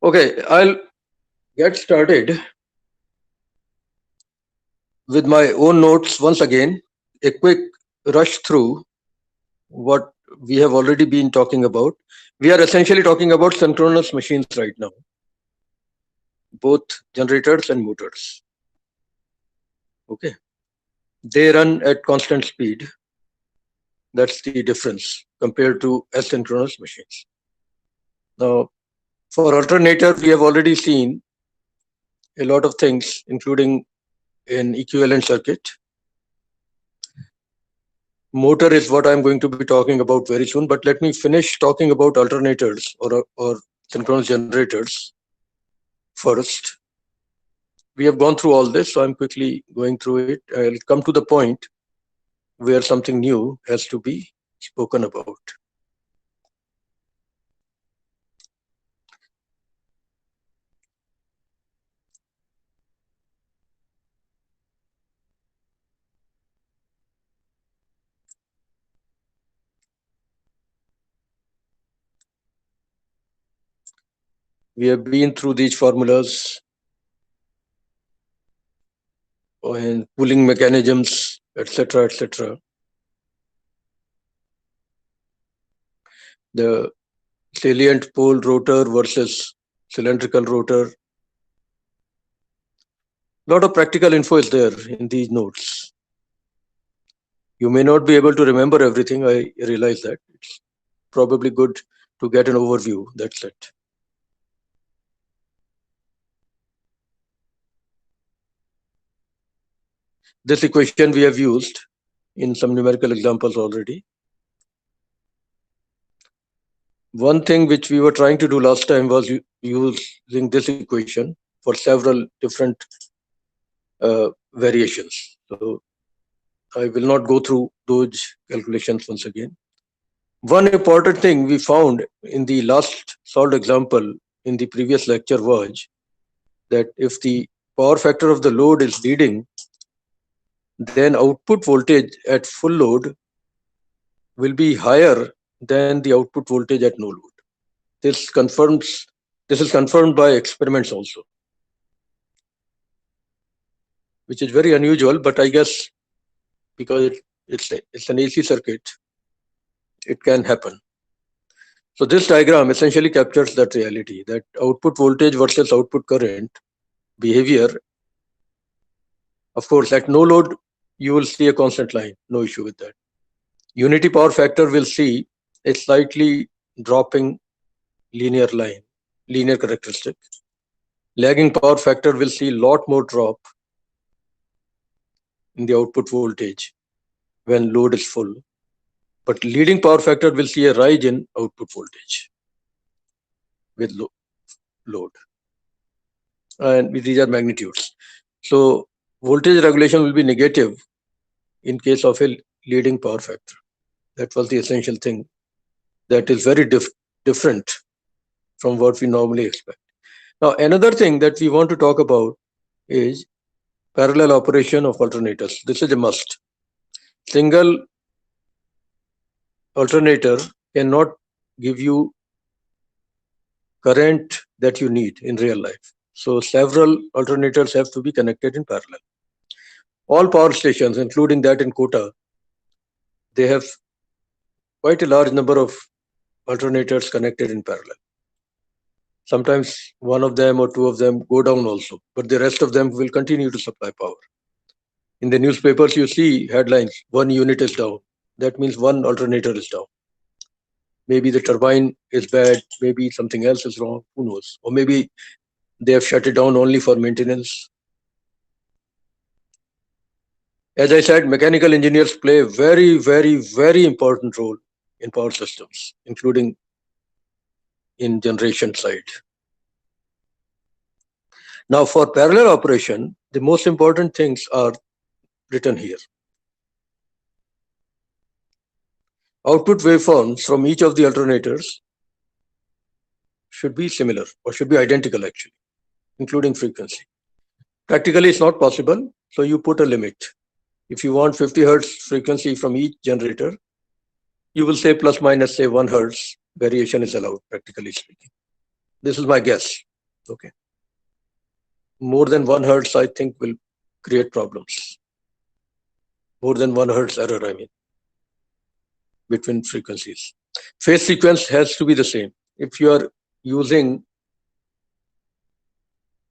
Okay, I'll get started with my own notes once again. A quick rush through what we have already been talking about. We are essentially talking about synchronous machines right now, both generators and motors. Okay, they run at constant speed. That's the difference compared to asynchronous machines. Now, for alternator, we have already seen a lot of things, including an equivalent circuit. Motor is what I'm going to be talking about very soon, but let me finish talking about alternators or synchronous generators first. We have gone through all this, so I'm quickly going through it. I'll come to the point where something new has to be spoken about. We have been through these formulas and cooling mechanisms, etc., etc. The salient pole rotor versus cylindrical rotor. A lot of practical info is there in these notes. You may not be able to remember everything. I realize that. It's probably good to get an overview. That's it. This equation we have used in some numerical examples already. One thing which we were trying to do last time was using this equation for several different variations. So I will not go through those calculations once again. One important thing we found in the last solved example in the previous lecture was that if the power factor of the load is leading, then output voltage at full load will be higher than the output voltage at no load. This is confirmed by experiments also, which is very unusual, but I guess because it's an AC circuit, it can happen. So this diagram essentially captures that reality, that output voltage versus output current behavior. Of course, at no load, you will see a constant line, no issue with that. Unity power factor will see a slightly dropping linear line, linear characteristic. Lagging power factor will see a lot more drop in the output voltage when load is full. But leading power factor will see a rise in output voltage with load. And these are magnitudes. So voltage regulation will be negative in case of a leading power factor. That was the essential thing that is very different from what we normally expect. Now, another thing that we want to talk about is parallel operation of alternators. This is a must. Single alternator cannot give you current that you need in real life. So several alternators have to be connected in parallel. All power stations, including that in Kota, they have quite a large number of alternators connected in parallel. Sometimes one of them or two of them go down also, but the rest of them will continue to supply power. In the newspapers, you see headlines, one unit is down. That means one alternator is down. Maybe the turbine is bad, maybe something else is wrong, who knows? Or maybe they have shut it down only for maintenance. As I said, mechanical engineers play a very, very, very important role in power systems, including in generation side. Now, for parallel operation, the most important things are written here. Output waveforms from each of the alternators should be similar or should be identical actually, including frequency. Practically, it's not possible, so you put a limit. If you want 50 hertz frequency from each generator, you will say plus minus say 1 hertz variation is allowed, practically speaking. This is my guess. Okay. More than 1 hertz, I think, will create problems. More than 1 hertz error, I mean, between frequencies. Phase sequence has to be the same. If you are using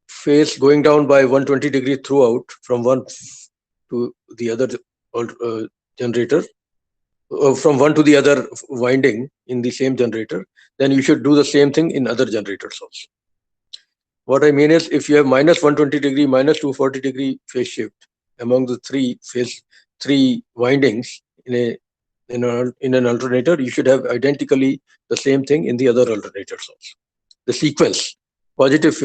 phase going down by 120 degree throughout from one to the other generator, from one to the other winding in the same generator, then you should do the same thing in other generators also. What I mean is, if you have minus 120 degree, minus 240 degree phase shift among the three windings in an alternator, you should have identically the same thing in the other alternators also. The sequence, positive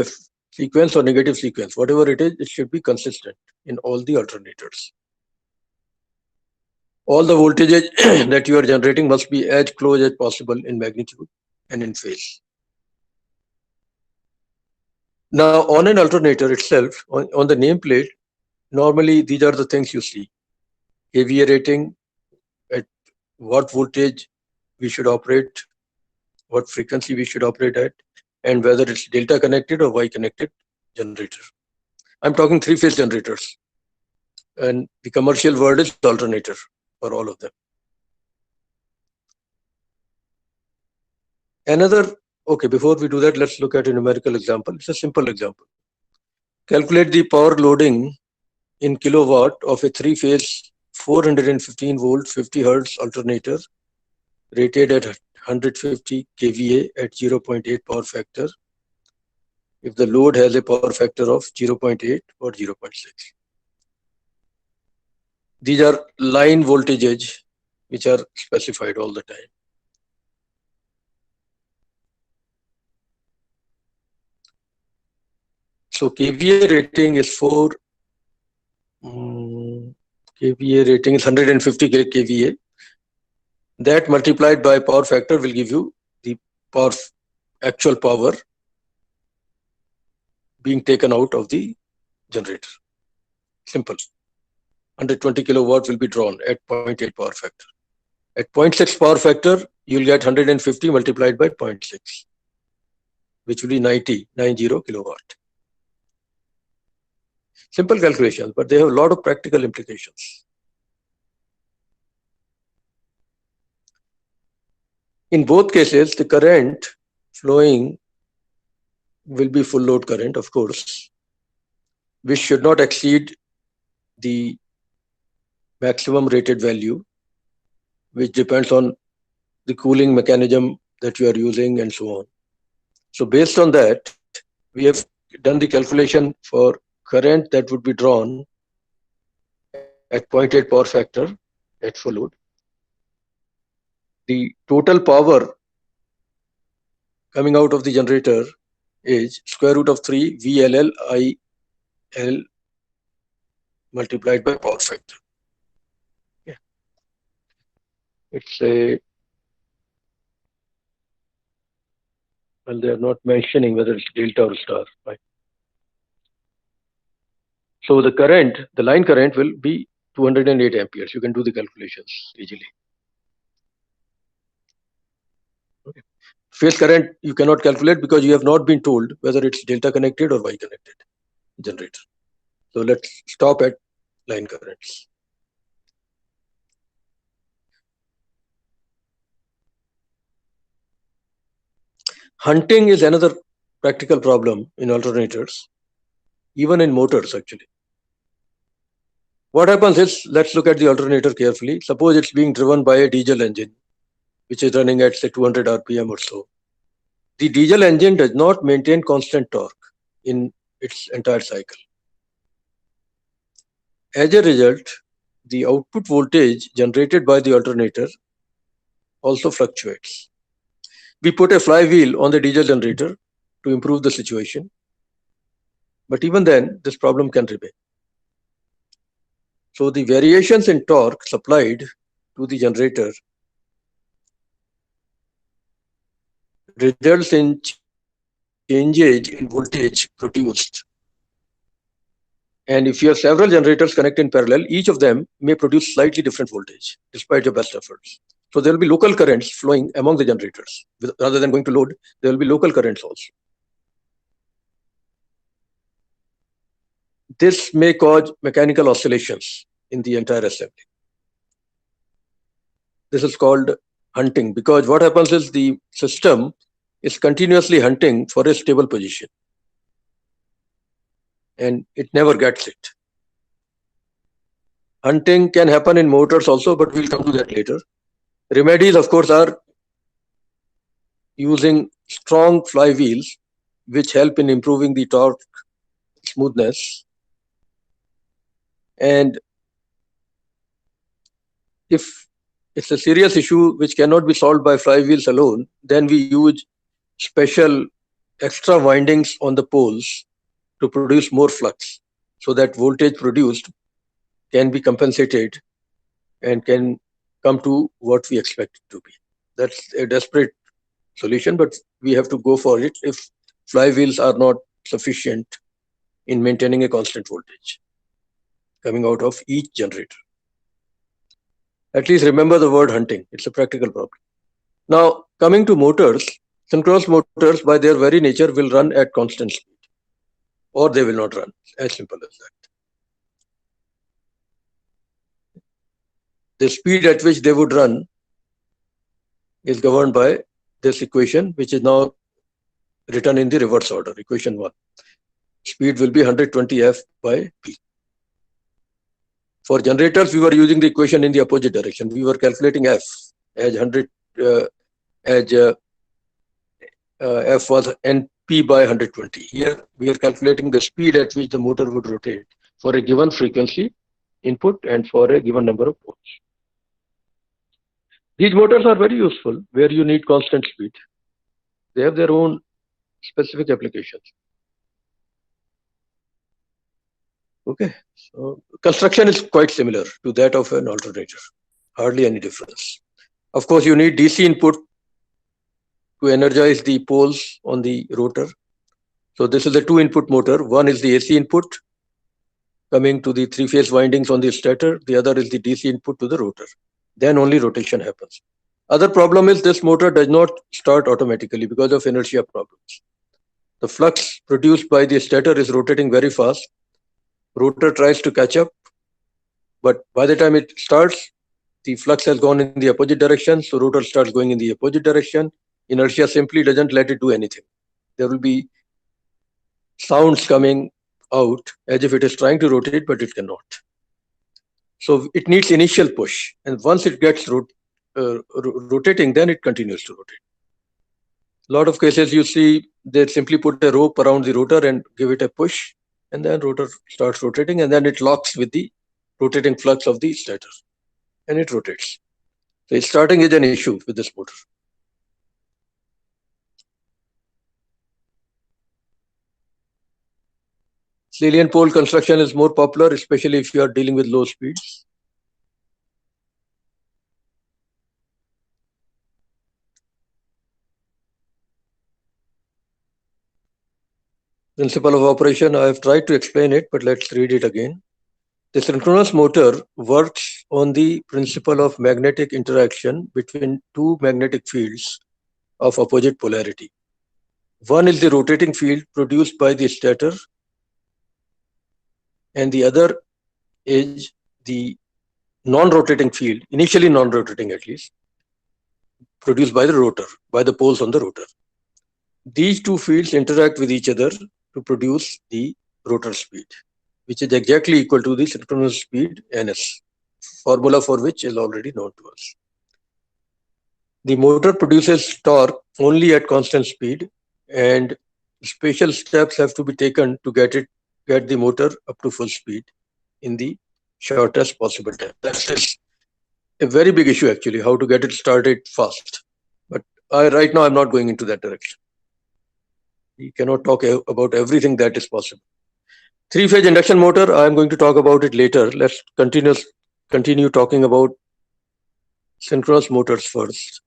sequence or negative sequence, whatever it is, it should be consistent in all the alternators. All the voltages that you are generating must be as close as possible in magnitude and in phase. Now, on an alternator itself, on the nameplate, normally these are the things you see. KVA rating, at what voltage we should operate, what frequency we should operate at, and whether it's delta connected or Y connected generator. I'm talking three-phase generators. And the commercial word is alternator for all of them. Okay, before we do that, let's look at a numerical example. It's a simple example. Calculate the power loading in kilowatt of a three-phase 415 volt 50 hertz alternator rated at 150 kVA at 0.8 power factor if the load has a power factor of 0.8 or 0.6. These are line voltages which are specified all the time. So KVA rating is KVA rating is 150 kVA. That multiplied by power factor will give you the actual power being taken out of the generator. Simple. 120 kilowatts will be drawn at 0.8 power factor. At 0.6 power factor, you'll get 150 multiplied by 0.6, which will be 90 kilowatt. Simple calculations, but they have a lot of practical implications. In both cases, the current flowing will be full load current, of course, which should not exceed the maximum rated value, which depends on the cooling mechanism that you are using and so on. So based on that, we have done the calculation for current that would be drawn at 0.8 power factor at full load. The total power coming out of the generator is square root of 3 VLL multiplied by power factor. Yeah. It's a, well, they are not mentioning whether it's delta or star, right? So the current, the line current will be 208 amperes. You can do the calculations easily. Okay. Phase current you cannot calculate because you have not been told whether it's delta connected or Y connected generator. So let's stop at line currents. Hunting is another practical problem in alternators, even in motors actually. What happens is, let's look at the alternator carefully. Suppose it's being driven by a diesel engine, which is running at say 200 RPM or so. The diesel engine does not maintain constant torque in its entire cycle. As a result, the output voltage generated by the alternator also fluctuates. We put a flywheel on the diesel generator to improve the situation, but even then, this problem can remain. So the variations in torque supplied to the generator results in changes in voltage produced. And if you have several generators connected in parallel, each of them may produce slightly different voltage despite your best efforts. So there will be local currents flowing among the generators. Rather than going to load, there will be local currents also. This may cause mechanical oscillations in the entire assembly. This is called hunting, because what happens is the system is continuously hunting for a stable position and it never gets it. Hunting can happen in motors also, but we'll come to that later. Remedies, of course, are using strong flywheels, which help in improving the torque smoothness. And if it's a serious issue which cannot be solved by flywheels alone, then we use special extra windings on the poles to produce more flux, so that voltage produced can be compensated and can come to what we expect it to be. That's a desperate solution, but we have to go for it if flywheels are not sufficient in maintaining a constant voltage coming out of each generator. At least remember the word hunting. It's a practical problem. Now, coming to motors, synchronous motors by their very nature will run at constant speed, or they will not run. As simple as that. The speed at which they would run is governed by this equation, which is now written in the reverse order, equation 1. Speed will be 120 F by P. For generators, we were using the equation in the opposite direction. We were calculating F as 100, F was NP by 120. Here, we are calculating the speed at which the motor would rotate for a given frequency input and for a given number of poles. These motors are very useful where you need constant speed. They have their own specific applications. Okay, so construction is quite similar to that of an alternator, hardly any difference. Of course, you need DC input to energize the poles on the rotor. So this is a 2-input motor. One is the AC input coming to the 3-phase windings on the stator. The other is the DC input to the rotor. Then only rotation happens. Other problem is this motor does not start automatically because of inertia problems. The flux produced by the stator is rotating very fast. Rotor tries to catch up, but by the time it starts, the flux has gone in the opposite direction, so rotor starts going in the opposite direction. Inertia simply doesn't let it do anything. There will be sounds coming out as if it is trying to rotate, but it cannot. So it needs initial push, and once it gets rotating, then it continues to rotate. A lot of cases you see they simply put a rope around the rotor and give it a push, and then rotor starts rotating, and then it locks with the rotating flux of the stator, and it rotates. So starting is an issue with this motor. Salient pole construction is more popular, especially if you are dealing with low speeds. Principle of operation, I have tried to explain it, but let's read it again. The synchronous motor works on the principle of magnetic interaction between two magnetic fields of opposite polarity. One is the rotating field produced by the stator, and the other is the non-rotating field, initially non-rotating at least, produced by the rotor, by the poles on the rotor. These two fields interact with each other to produce the rotor speed, which is exactly equal to the synchronous speed ns, formula for which is already known to us. The motor produces torque only at constant speed, and special steps have to be taken to get the motor up to full speed in the shortest possible time. That's a very big issue actually, how to get it started fast. But right now I'm not going into that direction. We cannot talk about everything that is possible. 3-phase induction motor, I'm going to talk about it later. Let's continue talking about synchronous motors first.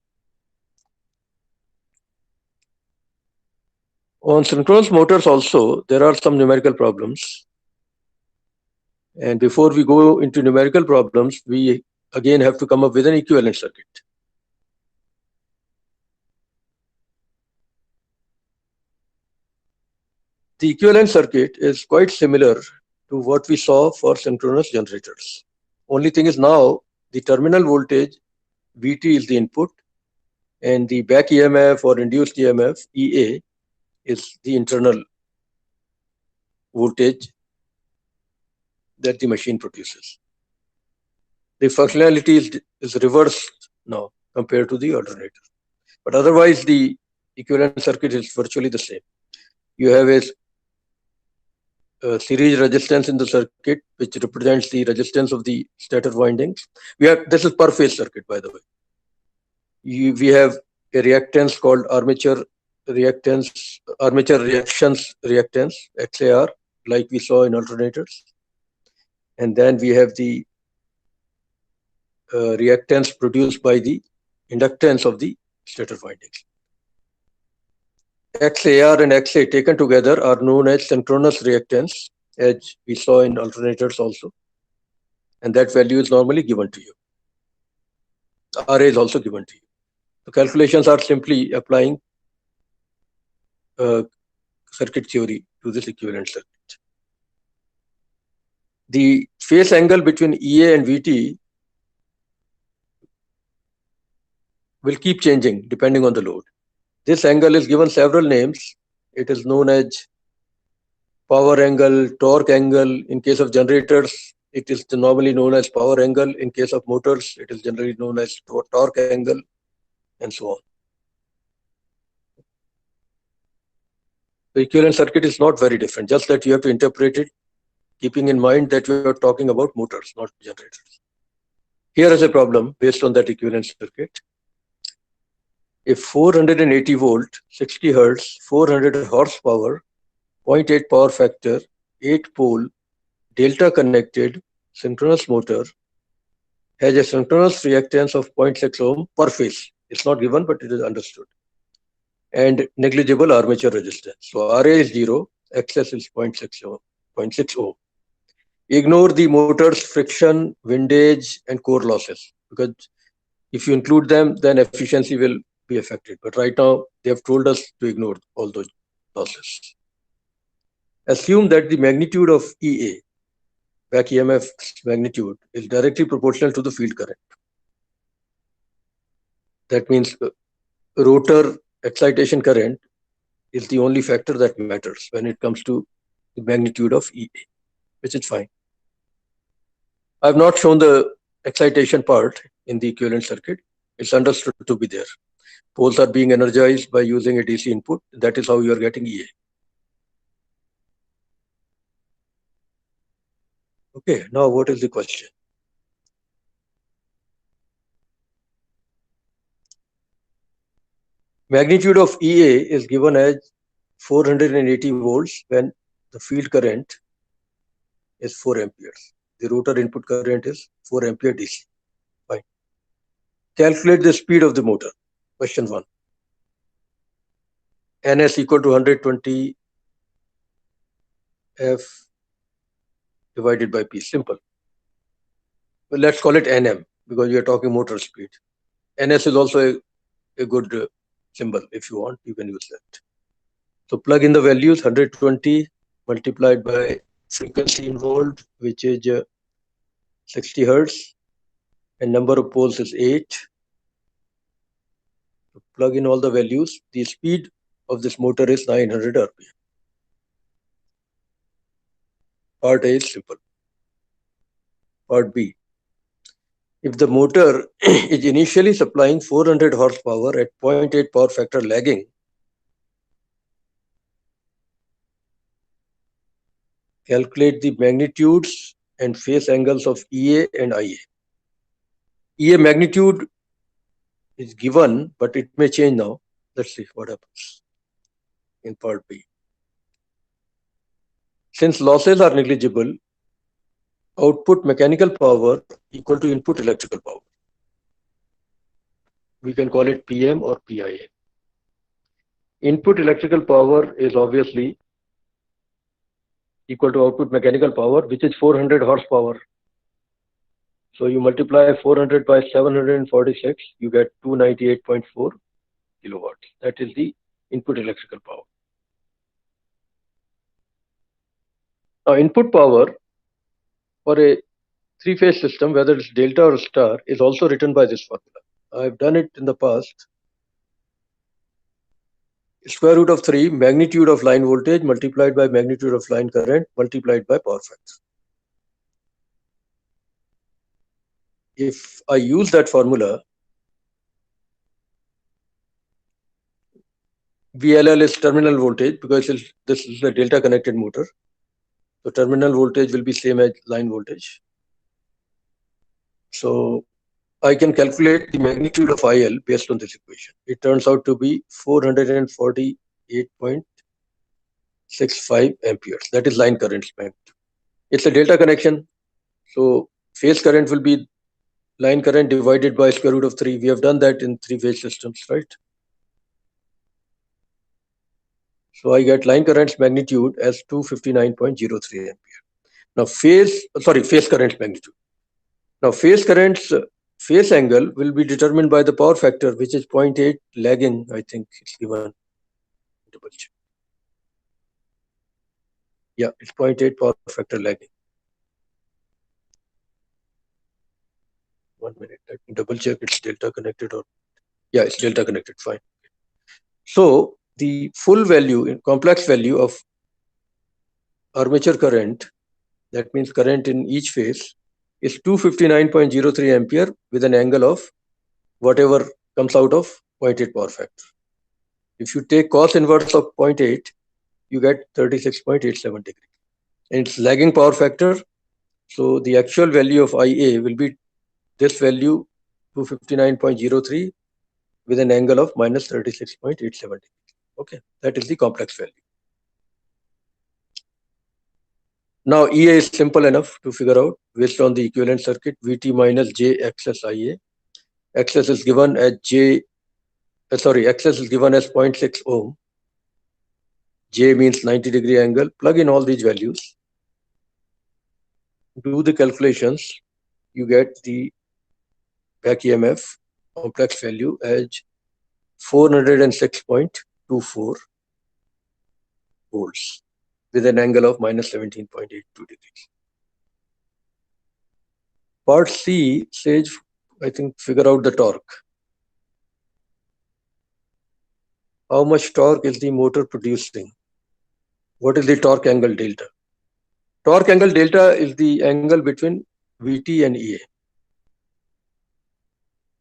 On synchronous motors also, there are some numerical problems. And before we go into numerical problems, we again have to come up with an equivalent circuit. The equivalent circuit is quite similar to what we saw for synchronous generators. Only thing is now the terminal voltage Vt is the input and the back EMF or induced EMF EA is the internal voltage that the machine produces. The functionality is reversed now compared to the alternator. But otherwise, the equivalent circuit is virtually the same. You have a series resistance in the circuit, which represents the resistance of the stator windings. This is per phase circuit, by the way. We have a reactance called armature reactions reactance, XAR, like we saw in alternators. And then we have the reactance produced by the inductance of the stator windings. XAR and XA taken together are known as synchronous reactance, as we saw in alternators also. And that value is normally given to you. RA is also given to you. The calculations are simply applying circuit theory to this equivalent circuit. The phase angle between EA and VT will keep changing depending on the load. This angle is given several names. It is known as power angle, torque angle. In case of generators, it is normally known as power angle. In case of motors, it is generally known as torque angle, and so on. The equivalent circuit is not very different, just that you have to interpret it keeping in mind that we are talking about motors, not generators. Here is a problem based on that equivalent circuit. A 480 volt, 60 hertz, 400 horsepower, 0.8 power factor, 8 pole, delta connected synchronous motor has a synchronous reactance of 0.6 ohm per phase. It's not given, but it is understood. And negligible armature resistance. So RA is 0, XS is 0.6 ohm. Ignore the motor's friction, windage, and core losses, because if you include them, then efficiency will be affected. But right now, they have told us to ignore all those losses. Assume that the magnitude of EA, back EMF magnitude, is directly proportional to the field current. That means rotor excitation current is the only factor that matters when it comes to the magnitude of EA, which is fine. I've not shown the excitation part in the equivalent circuit. It's understood to be there. Poles are being energized by using a DC input. That is how you are getting EA. Okay, now what is the question? Magnitude of EA is given as 480 volts when the field current is 4 amperes. The rotor input current is 4 ampere DC. Fine. Calculate the speed of the motor. Question 1. NS equal to 120 F divided by P. Simple. Well, let's call it NM because we are talking motor speed. NS is also a good symbol. If you want, you can use that. So plug in the values. 120 multiplied by frequency involved, which is 60 hertz, and number of poles is 8. So plug in all the values. The speed of this motor is 900 RPM. Part A is simple. Part B. If the motor is initially supplying 400 horsepower at 0.8 power factor lagging, calculate the magnitudes and phase angles of EA and IA. EA magnitude is given, but it may change now. Let's see what happens in part B. Since losses are negligible, output mechanical power equal to input electrical power. We can call it PM or PIA. Input electrical power is obviously equal to output mechanical power, which is 400 horsepower. So you multiply 400 by 746, you get 298.4 kilowatts. That is the input electrical power. Now, input power for a three-phase system, whether it's delta or star, is also written by this formula. I've done it in the past. Square root of 3 magnitude of line voltage multiplied by magnitude of line current multiplied by power factor. If I use that formula, VLL is terminal voltage because this is a delta connected motor. So terminal voltage will be same as line voltage. So I can calculate the magnitude of IL based on this equation. It turns out to be 448.65 amperes. That is line current magnitude. It's a delta connection. So phase current will be line current divided by square root of 3. We have done that in three-phase systems, right? So I get line current's magnitude as 259.03 ampere. Now phase current magnitude. Now phase current's phase angle will be determined by the power factor, which is 0.8 lagging. I think it's given. Double check. Yeah, it's 0.8 power factor lagging. 1 minute. Let me double check it's delta connected or yeah, it's delta connected. Fine. So the full value in complex value of armature current, that means current in each phase, is 259.03 ampere with an angle of whatever comes out of 0.8 power factor. If you take cos inverse of 0.8, you get 36.87 degrees. And it's lagging power factor. So the actual value of IA will be this value 259.03 with an angle of minus 36.87 degrees. Okay, that is the complex value. Now EA is simple enough to figure out based on the equivalent circuit VT minus J XS IA. XS is given as XS is given as 0.6 ohm. J means 90 degree angle. Plug in all these values. Do the calculations. You get the back EMF complex value as 406.24 volts with an angle of minus 17.82 degrees. Part C says, I think, figure out the torque. How much torque is the motor producing? What is the torque angle delta? Torque angle delta is the angle between VT and EA.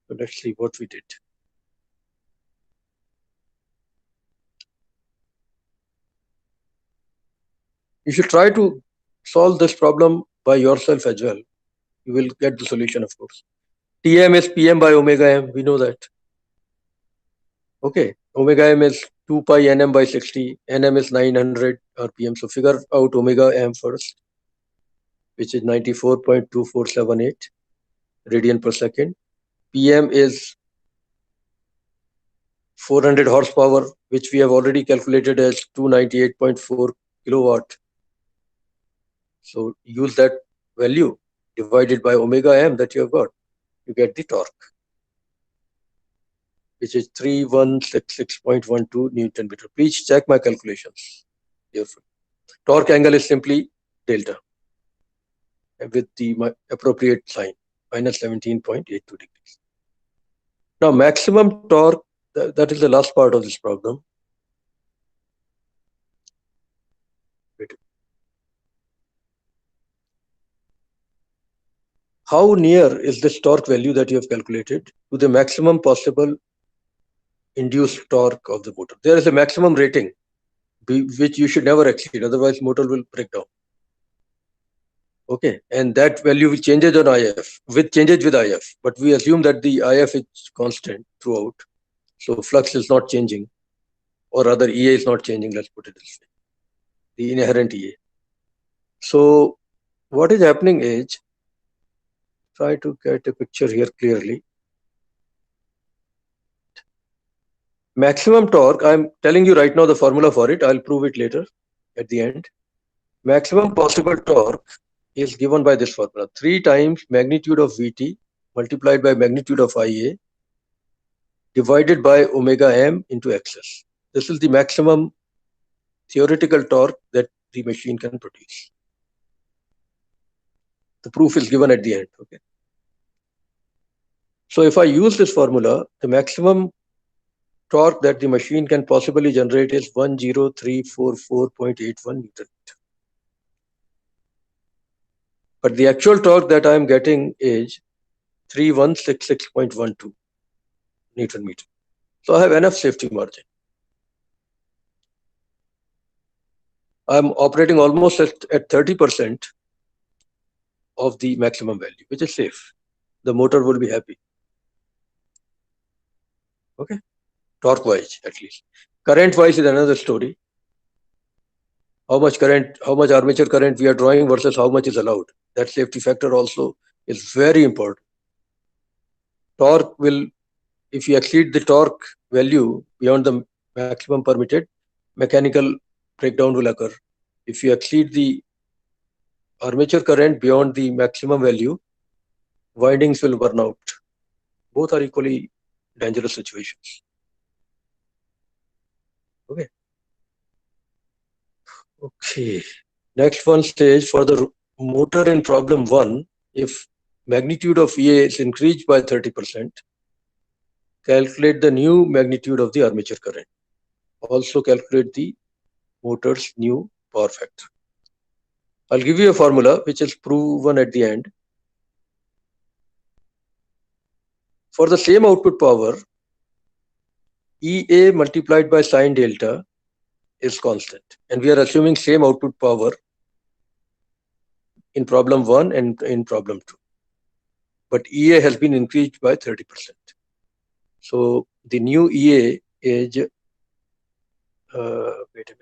So let's see what we did. You should try to solve this problem by yourself as well. You will get the solution, of course. Tm is Pm by omega m. We know that. Okay. Omega m is 2 pi nm by 60. Nm is 900 rpm. So figure out omega m first, which is 94.2478 radian per second. Pm is 400 horsepower, which we have already calculated as 298.4 kilowatt. So use that value divided by omega m that you have got. You get the torque, which is 3166.12 Newton meter. Please check my calculations carefully. Torque angle is simply delta with the appropriate sign, minus 17.82 degrees. Now, maximum torque, that is the last part of this problem. How near is this torque value that you have calculated to the maximum possible induced torque of the motor? There is a maximum rating which you should never exceed, otherwise motor will break down. Okay, and that value will changes on IF, changes with IF, but we assume that the IF is constant throughout, so flux is not changing, or rather EA is not changing. Let's put it this way, the inherent EA. So what is happening is, try to get a picture here clearly. Maximum torque, I'm telling you right now the formula for it. I'll prove it later at the end. Maximum possible torque is given by this formula: 3 times magnitude of VT multiplied by magnitude of IA divided by omega m into XS. This is the maximum theoretical torque that the machine can produce. The proof is given at the end. Okay. So if I use this formula, the maximum torque that the machine can possibly generate is 10344.81 Newton. But the actual torque that I am getting is 3166.12 Newton meter. So I have enough safety margin. I'm operating almost at 30% of the maximum value, which is safe. The motor will be happy. Okay, torque wise at least. Current wise is another story. How much current, how much armature current we are drawing versus how much is allowed. That safety factor also is very important. Torque will, if you exceed the torque value beyond the maximum permitted, mechanical breakdown will occur. If you exceed the armature current beyond the maximum value, windings will burn out. Both are equally dangerous situations. Okay. Okay. Next one says for the motor in problem 1, if magnitude of EA is increased by 30%, calculate the new magnitude of the armature current. Also calculate the motor's new power factor. I'll give you a formula which is proven at the end. For the same output power, EA multiplied by sine delta is constant. And we are assuming same output power in problem 1 and in problem 2. But EA has been increased by 30%. So the new EA is, wait a minute,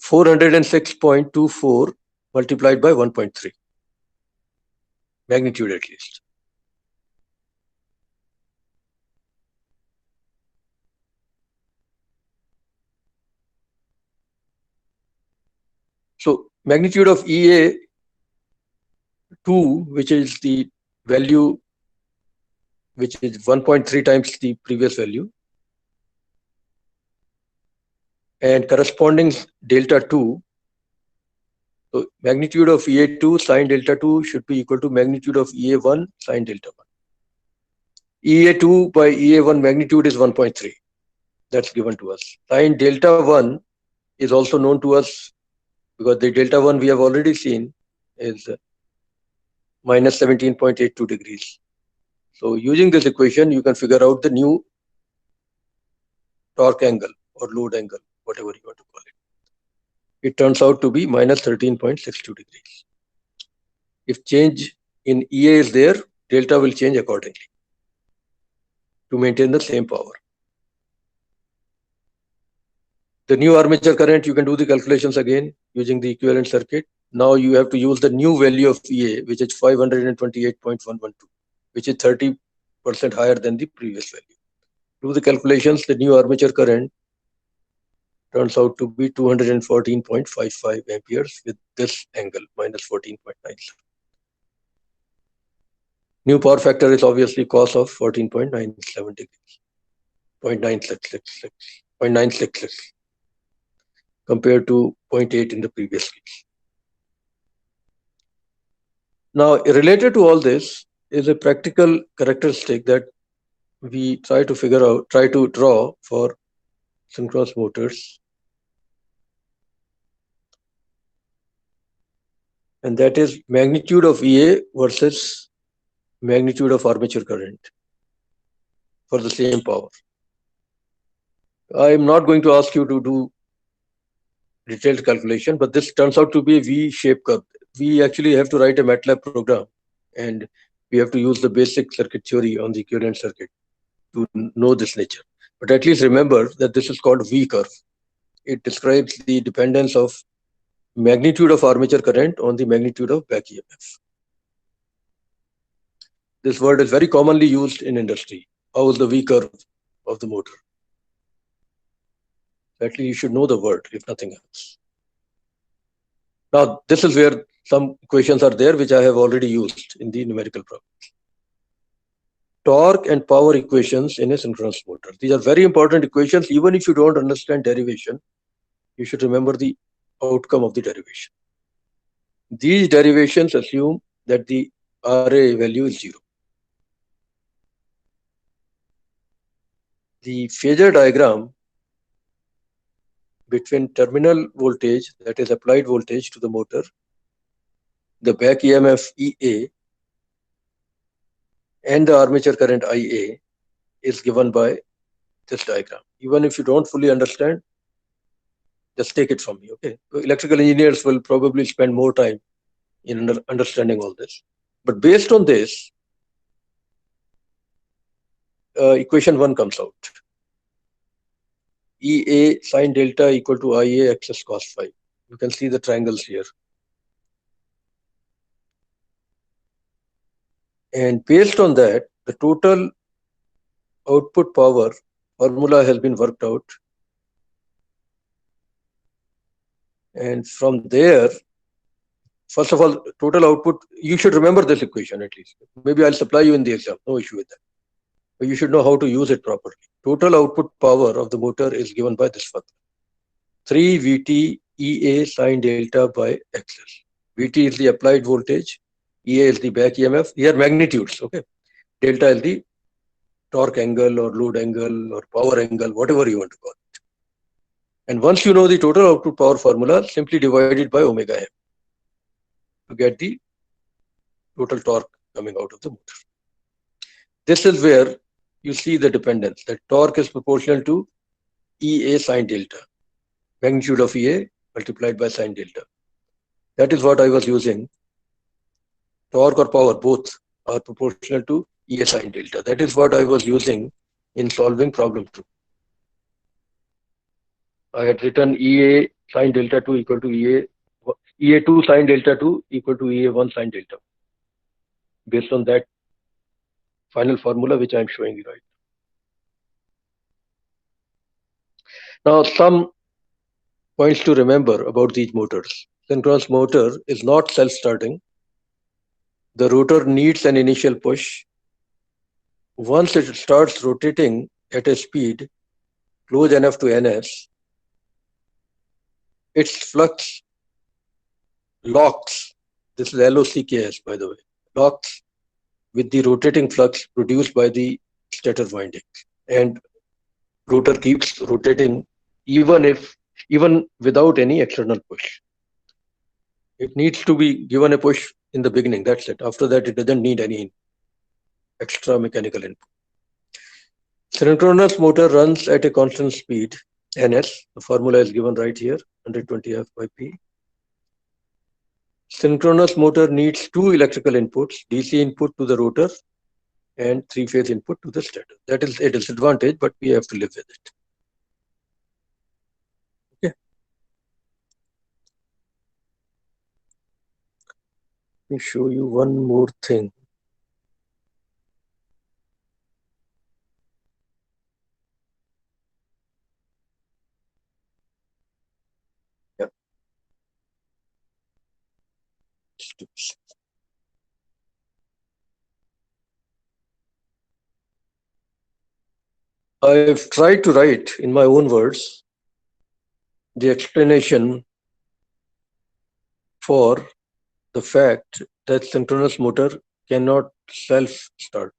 406.24 multiplied by 1.3, magnitude at least. So magnitude of EA2, which is the value which is 1.3 times the previous value, and corresponding delta 2. So magnitude of EA2 sine delta 2 should be equal to magnitude of EA1 sine delta 1. EA2 by EA1 magnitude is 1.3. That's given to us. Sine delta 1 is also known to us because the delta 1 we have already seen is minus 17.82 degrees. So using this equation, you can figure out the new torque angle or load angle, whatever you want to call it. It turns out to be minus 13.62 degrees. If change in EA is there, delta will change accordingly to maintain the same power. The new armature current, you can do the calculations again using the equivalent circuit. Now you have to use the new value of EA, which is 528.112, which is 30% higher than the previous value. Do the calculations, the new armature current turns out to be 214.55 amperes with this angle, minus 14.97. New power factor is obviously cos of 14.97 degrees, 0.966 compared to 0.8 in the previous case. Now, related to all this is a practical characteristic that we try to draw for synchronous motors. And that is magnitude of EA versus magnitude of armature current for the same power. I am not going to ask you to do detailed calculation, but this turns out to be a V-shaped curve. We actually have to write a MATLAB program, and we have to use the basic circuit theory on the equivalent circuit to know this nature. But at least remember that this is called V curve. It describes the dependence of magnitude of armature current on the magnitude of back EMF. This word is very commonly used in industry. How is the V curve of the motor? At least you should know the word, if nothing else. Now, this is where some equations are there, which I have already used in the numerical problems. Torque and power equations in a synchronous motor. These are very important equations. Even if you don't understand derivation, you should remember the outcome of the derivation. These derivations assume that the RA value is 0. The phasor diagram between terminal voltage, that is applied voltage to the motor, the back EMF EA, and the armature current IA is given by this diagram. Even if you don't fully understand, just take it from me, okay? Electrical engineers will probably spend more time in understanding all this. But based on this, equation 1 comes out. EA sine delta equal to IA excess cos phi. You can see the triangles here. And based on that, the total output power formula has been worked out. And from there, first of all, total output, you should remember this equation at least. Maybe I'll supply you in the exam, no issue with that. But you should know how to use it properly. Total output power of the motor is given by this formula. 3 Vt EA sine delta by XS. Vt is the applied voltage, EA is the back EMF. Here magnitudes, okay? Delta is the torque angle or load angle or power angle, whatever you want to call it. And once you know the total output power formula, simply divide it by omega m to get the total torque coming out of the motor. This is where you see the dependence, that torque is proportional to EA sine delta, magnitude of EA multiplied by sine delta. That is what I was using. Torque or power, both are proportional to EA sine delta. That is what I was using in solving problem 2. I had written EA sine delta 2 equal to EA2 sine delta 2 equal to EA1 sine delta. Based on that final formula, which I am showing you right now. Some points to remember about these motors. Synchronous motor is not self-starting. The rotor needs an initial push. Once it starts rotating at a speed close enough to ns, its flux locks, this is LOCKS by the way, locks with the rotating flux produced by the stator winding, and rotor keeps rotating even without any external push. It needs to be given a push in the beginning, that's it. After that, it doesn't need any extra mechanical input. Synchronous motor runs at a constant speed, ns. The formula is given right here, 120 F by P. Synchronous motor needs 2 electrical inputs, DC input to the rotor and 3-phase input to the stator. That is a disadvantage, but we have to live with it. Okay. Let me show you one more thing. Yeah. I've tried to write in my own words the explanation for the fact that synchronous motor cannot self-start.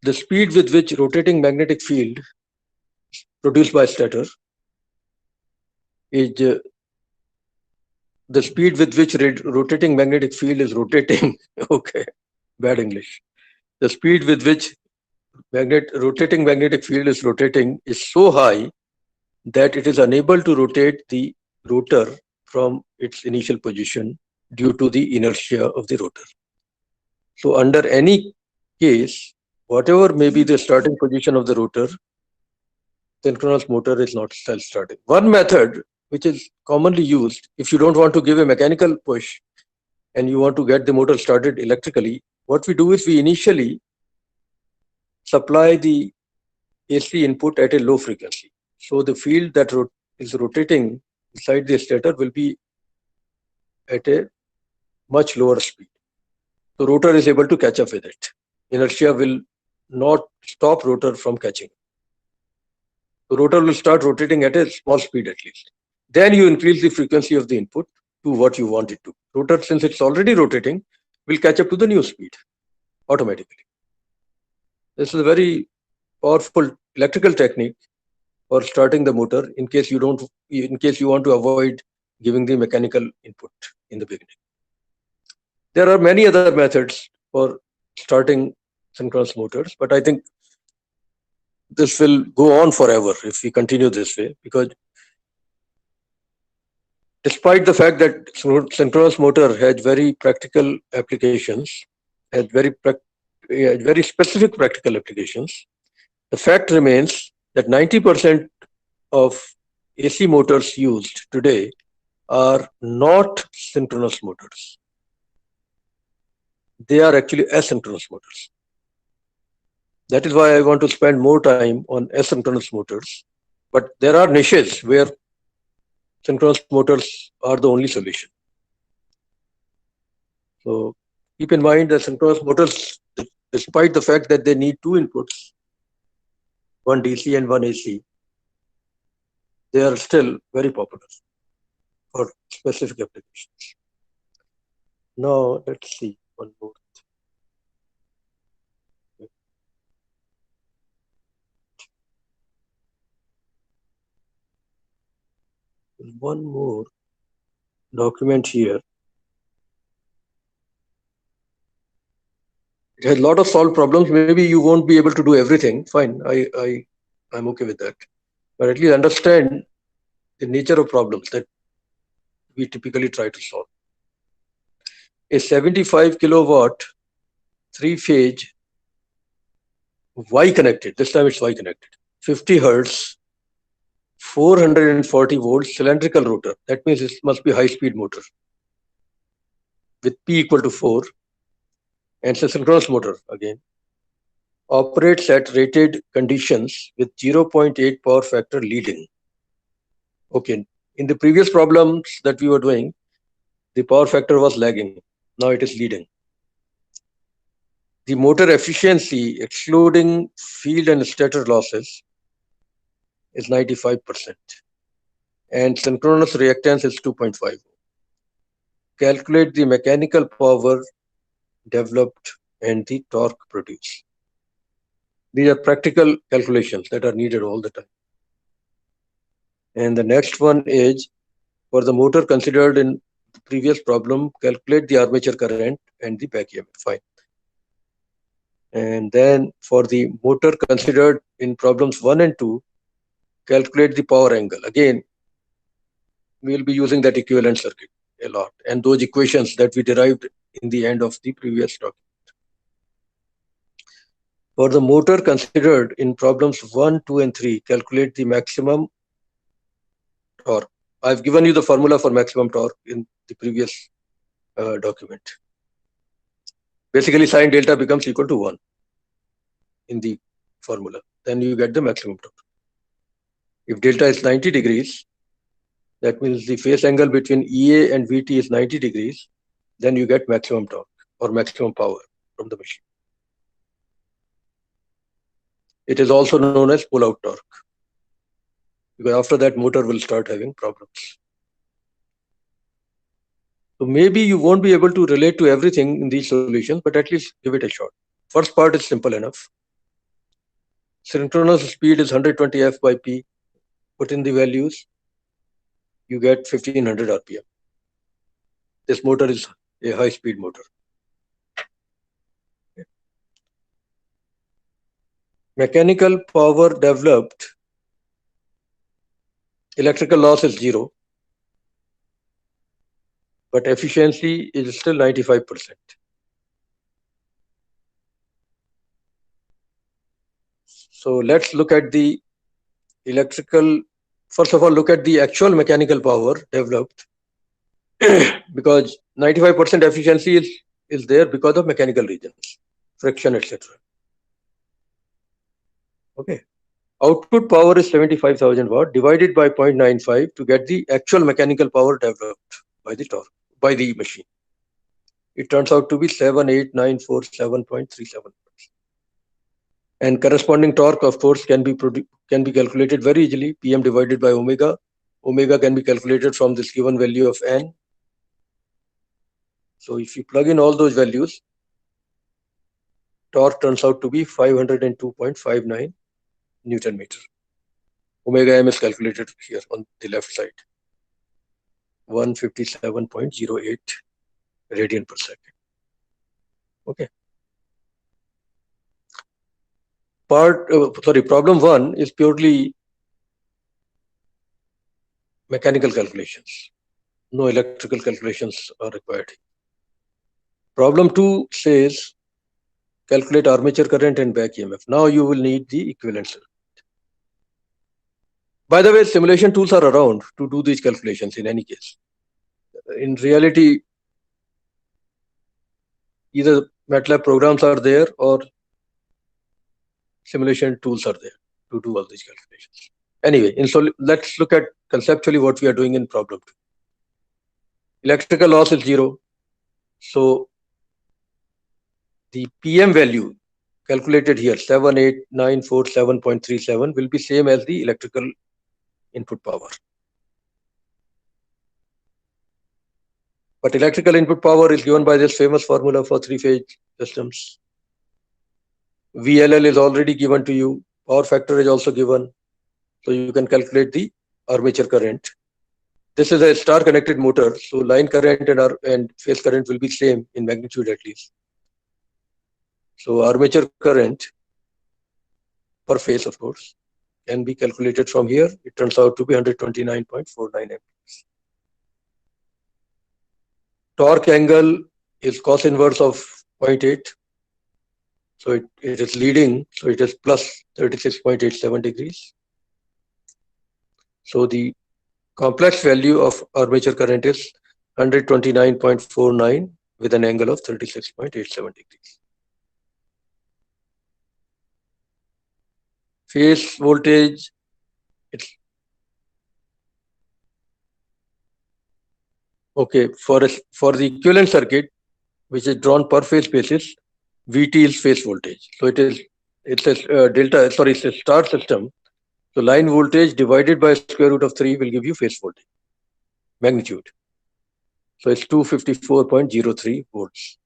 The speed with which rotating magnetic field produced by stator is the speed with which rotating magnetic field is rotating. Okay, bad English. The speed with which rotating magnetic field is rotating is so high that it is unable to rotate the rotor from its initial position due to the inertia of the rotor. So under any case, whatever may be the starting position of the rotor, synchronous motor is not self-starting. One method which is commonly used, if you don't want to give a mechanical push and you want to get the motor started electrically, what we do is we initially supply the AC input at a low frequency. So the field that is rotating inside the stator will be at a much lower speed. The rotor is able to catch up with it. Inertia will not stop rotor from catching. The rotor will start rotating at a small speed at least. Then you increase the frequency of the input to what you want it to. Rotor, since it's already rotating, will catch up to the new speed automatically. This is a very powerful electrical technique for starting the motor in case you want to avoid giving the mechanical input in the beginning. There are many other methods for starting synchronous motors, but I think this will go on forever if we continue this way, because despite the fact that synchronous motor has very practical applications, has very specific practical applications, the fact remains that 90% of AC motors used today are not synchronous motors. They are actually asynchronous motors. That is why I want to spend more time on asynchronous motors. But there are niches where synchronous motors are the only solution. So keep in mind that synchronous motors, despite the fact that they need two inputs, one DC and one AC, they are still very popular for specific applications. Now let's see one more. One more document here. It has a lot of solved problems. Maybe you won't be able to do everything. Fine, I'm okay with that. But at least understand the nature of problems that we typically try to solve. A 75 kilowatt three-phase Y connected, this time it's Y connected, 50 hertz, 440 volts cylindrical rotor. That means it must be high-speed motor with P equal to 4, and it's a synchronous motor again. Operates at rated conditions with 0.8 power factor leading. Okay, in the previous problems that we were doing, the power factor was lagging. Now it is leading. The motor efficiency, excluding field and stator losses, is 95%. And synchronous reactance is 2.5. Calculate the mechanical power developed and the torque produced. These are practical calculations that are needed all the time. And the next one is, for the motor considered in the previous problem, calculate the armature current and the back EMF. Fine. And then for the motor considered in problems 1 and 2, calculate the power angle. Again, we will be using that equivalent circuit a lot, and those equations that we derived in the end of the previous document. For the motor considered in problems 1, 2, and 3, calculate the maximum torque. I've given you the formula for maximum torque in the previous document. Basically, sine delta becomes equal to 1 in the formula. Then you get the maximum torque. If delta is 90 degrees, that means the phase angle between EA and VT is 90 degrees, then you get maximum torque or maximum power from the machine. It is also known as pull-out torque, because after that motor will start having problems. So maybe you won't be able to relate to everything in these solutions, but at least give it a shot. First part is simple enough. Synchronous speed is 120 F by P. Put in the values, you get 1500 RPM. This motor is a high-speed motor. Mechanical power developed, electrical loss is 0, but efficiency is still 95%. So let's look at the electrical. First of all, look at the actual mechanical power developed, because 95% efficiency is there because of mechanical reasons, friction, etc. Okay. Output power is 75,000 watt divided by 0.95 to get the actual mechanical power developed by the torque, by the machine. It turns out to be 78947.37. And corresponding torque, of course, can be calculated very easily. PM divided by omega Omega can be calculated from this given value of N. So if you plug in all those values, torque turns out to be 502.59 Newton meter. Omega M is calculated here on the left side, 157.08 radian per second. Okay. Problem 1 is purely mechanical calculations. No electrical calculations are required. Problem 2 says calculate armature current and back EMF. Now you will need the equivalent circuit. By the way, simulation tools are around to do these calculations in any case. In reality, either MATLAB programs are there or simulation tools are there to do all these calculations. Anyway, let's look at conceptually what we are doing in problem 2. Electrical loss is 0. So the PM value calculated here, 78947.37, will be same as the electrical input power. But electrical input power is given by this famous formula for three-phase systems. VLL is already given to you. Power factor is also given. So you can calculate the armature current. This is a star-connected motor, so line current and phase current will be same in magnitude at least. So armature current per phase, of course, can be calculated from here. It turns out to be 129.49 amperes. Torque angle is cos inverse of 0.8. So it is leading, so it is plus 36.87 degrees. So the complex value of armature current is 129.49 with an angle of 36.87 degrees. Phase voltage, it's okay for the equivalent circuit, which is drawn per phase basis. VT is phase voltage. So it's a star system. So line voltage divided by square root of 3 will give you phase voltage magnitude. So it's 254.03 volts.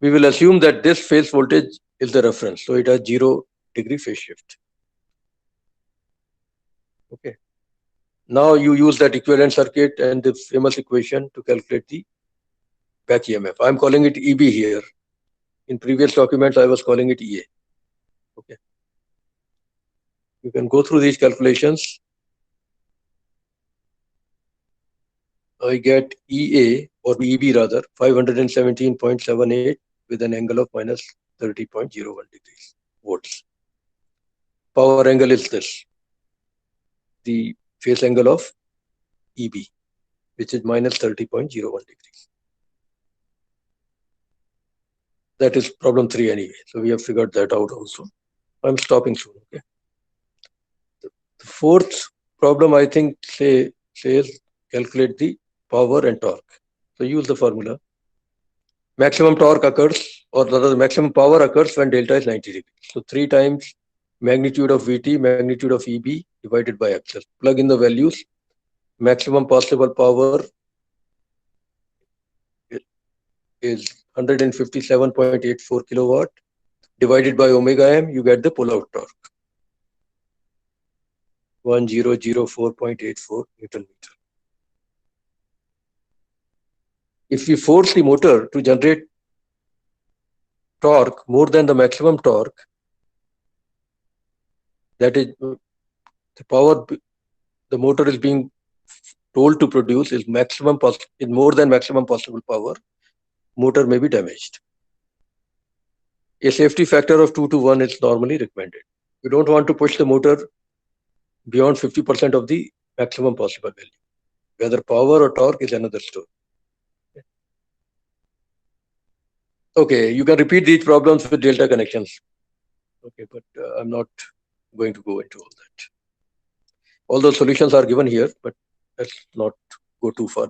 We will assume that this phase voltage is the reference. So it has 0 degree phase shift. Okay. Now you use that equivalent circuit and the famous equation to calculate the back EMF. I'm calling it EB here. In previous documents, I was calling it EA. Okay. You can go through these calculations. I get EA or EB rather 517.78 with an angle of minus 30.01 degrees volts. Power angle is this, the phase angle of EB, which is minus 30.01 degrees. That is problem 3 anyway. So we have figured that out also. I'm stopping soon. Okay. The fourth problem, I think, says calculate the power and torque. So use the formula. Maximum torque occurs, or rather the maximum power occurs when delta is 90 degrees. So 3 times magnitude of VT, magnitude of EB divided by XL. Plug in the values. Maximum possible power is 157.84 kilowatt. Divided by omega m, you get the pull-out torque. 1004.84 Newton meter. If we force the motor to generate torque more than the maximum torque, that is the power the motor is being told to produce is more than maximum possible power, motor may be damaged. A safety factor of 2 to 1 is normally recommended. You don't want to push the motor beyond 50% of the maximum possible value. Whether power or torque is another story. Okay, you can repeat these problems with delta connections. Okay, but I'm not going to go into all that. All those solutions are given here, but let's not go too far.